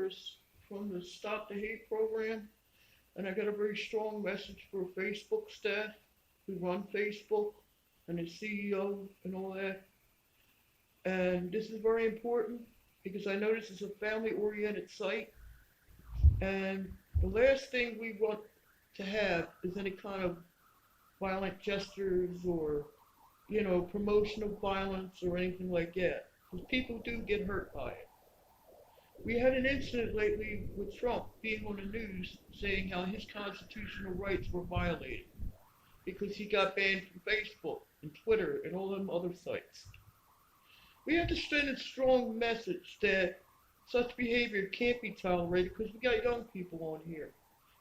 Morris from the Stop the Hate program, and I got a very strong message for Facebook staff who run Facebook and the CEO and all that. And this is very important because I know this is a family-oriented site, and the last thing we want to have is any kind of violent gestures or, promotion of violence or anything like that. Because people do get hurt by it. We had an incident lately with Trump being on the news saying how his constitutional rights were violated because he got banned from Facebook and Twitter and all them other sites. We have to send a strong message that such behavior can't be tolerated because we got young people on here.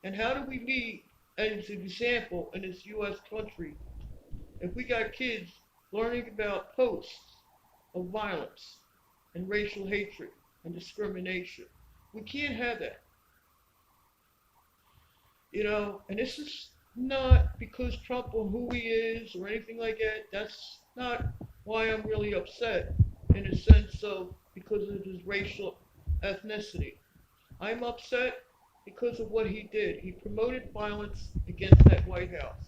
And how do we lead as an example in this U.S. country if we got kids learning about posts of violence and racial hatred and discrimination? We can't have that. And this is not because Trump or who he is or anything like that. That's not why I'm really upset in a sense of because of his racial ethnicity. I'm upset because of what he did. He promoted violence against that White House.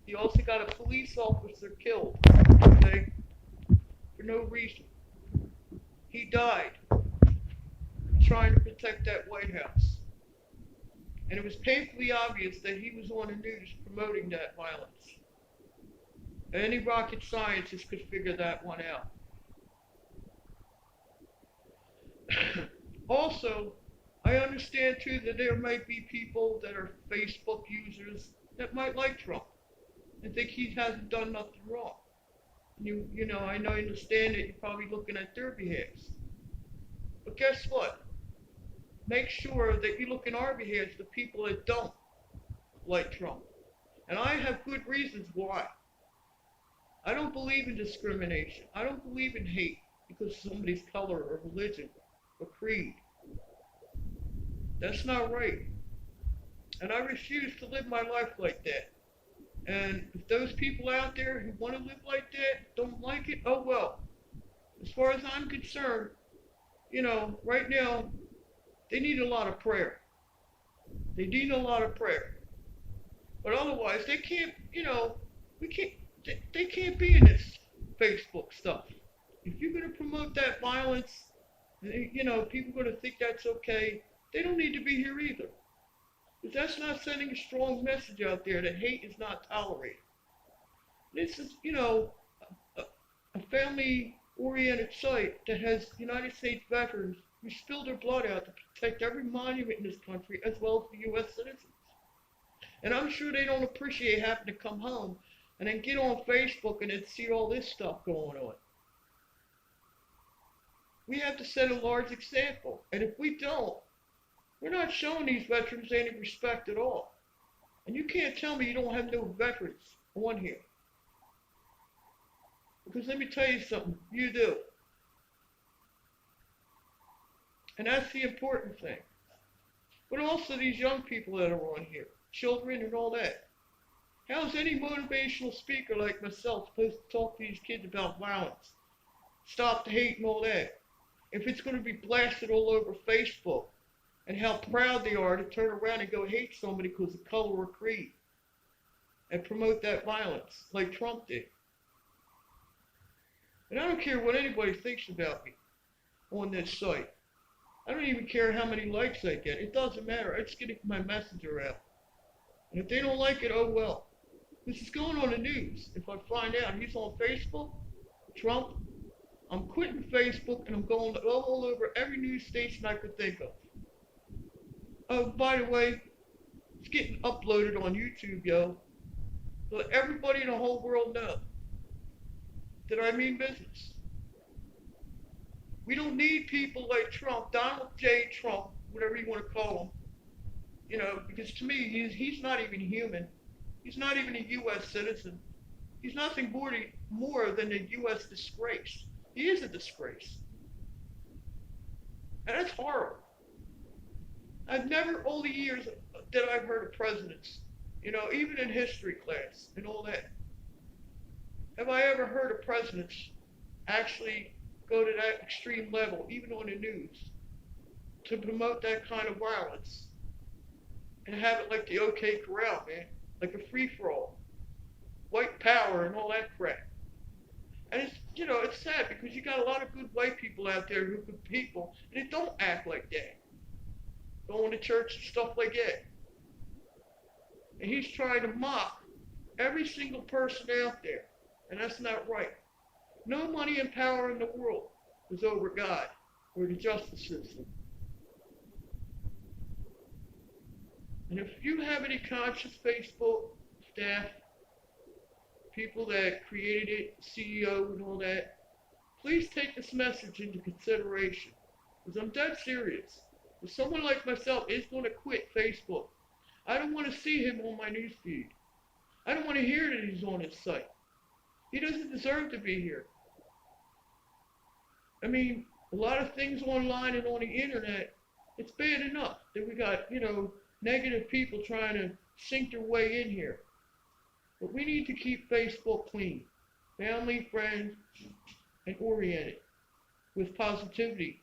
He also got a police officer killed, okay, for no reason. He died trying to protect that White House. And it was painfully obvious that he was on the news promoting that violence. Any rocket scientist could figure that one out. Also, I understand too that there might be people that are Facebook users that might like Trump and think he hasn't done nothing wrong. I understand that you're probably looking at their behalves. But guess what? Make sure that you look in our behalf, the people that don't like Trump. And I have good reasons why. I don't believe in discrimination. I don't believe in hate because of somebody's color or religion or creed. That's not right. And I refuse to live my life like that. And if those people out there who want to live like that don't like it, oh well. As far as I'm concerned, right now, they need a lot of prayer. They need a lot of prayer. But otherwise, they can't, they can't be in this Facebook stuff. If you're going to promote that violence, people are going to think that's okay. They don't need to be here either. Because that's not sending a strong message out there that hate is not tolerated. This is, a family-oriented site that has United States veterans who spilled their blood out to protect every monument in this country as well as the U.S. citizens. And I'm sure they don't appreciate having to come home and then get on Facebook and then see all this stuff going on. We have to set a large example. And if we don't, we're not showing these veterans any respect at all. And you can't tell me you don't have no veterans on here. Because let me tell you something, you do. And that's the important thing. But also these young people that are on here, children and all that. How is any motivational speaker like myself supposed to talk to these kids about violence? Stop the hate and all that. If it's going to be blasted all over Facebook and how proud they are to turn around and go hate somebody because of color or creed and promote that violence like Trump did. And I don't care what anybody thinks about me on this site. I don't even care how many likes I get. It doesn't matter. I just get my messenger out. And if they don't like it, oh well. This is going on the news. If I find out he's on Facebook, Trump, I'm quitting Facebook and I'm going all over every news station I could think of. Oh, by the way, it's getting uploaded on YouTube, yo. So let everybody in the whole world know that I mean business. We don't need people like Trump, Donald J. Trump, whatever you want to call him. Because to me, he's not even human. He's not even a U.S. citizen. He's nothing more than a U.S. disgrace. He is a disgrace. And that's horrible. I've never, all the years that I've heard of presidents, even in history class and all that, have I ever heard of presidents actually go to that extreme level, even on the news, to promote that kind of violence and have it like the OK Corral, man, like a free-for-all, white power and all that crap. And it's, it's sad because you got a lot of good white people out there who are good people, and they don't act like that. Going to church and stuff like that. And he's trying to mock every single person out there, and that's not right. No money and power in the world is over God or the justice system. And if you have any conscious Facebook staff, people that created it, CEO and all that, please take this message into consideration. Because I'm dead serious. If someone like myself is going to quit Facebook, I don't want to see him on my newsfeed. I don't want to hear that he's on his site. He doesn't deserve to be here. I mean, a lot of things online and on the internet, it's bad enough that we got, negative people trying to sink their way in here. But we need to keep Facebook clean, family, friends, and oriented with positivity.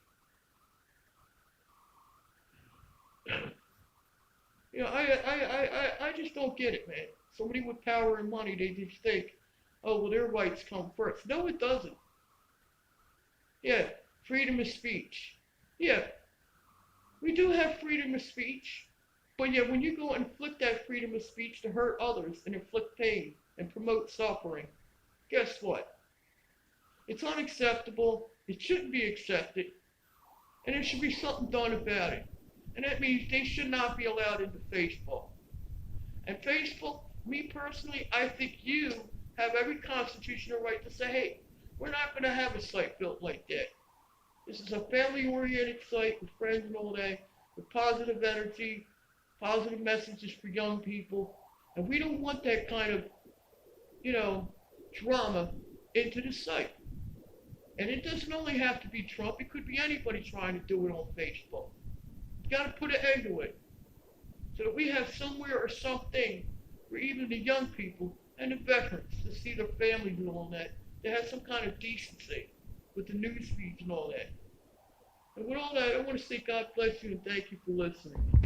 I just don't get it, man. Somebody with power and money, they just think, oh, well, their rights come first. No, it doesn't. Yeah, freedom of speech. Yeah, we do have freedom of speech. But yeah, when you go and inflict that freedom of speech to hurt others and inflict pain and promote suffering, guess what? It's unacceptable. It shouldn't be accepted. And there should be something done about it. And that means they should not be allowed into Facebook. And Facebook, me personally, I think you have every constitutional right to say, hey, we're not going to have a site built like that. This is a family-oriented site with friends and all that, with positive energy, positive messages for young people. And we don't want that kind of, drama into the site. And it doesn't only have to be Trump. It could be anybody trying to do it on Facebook. You got to put an end to it so that we have somewhere or something for even the young people and the veterans to see their families and all that. They have some kind of decency with the news feeds and all that. And with all that, I want to say God bless you and thank you for listening.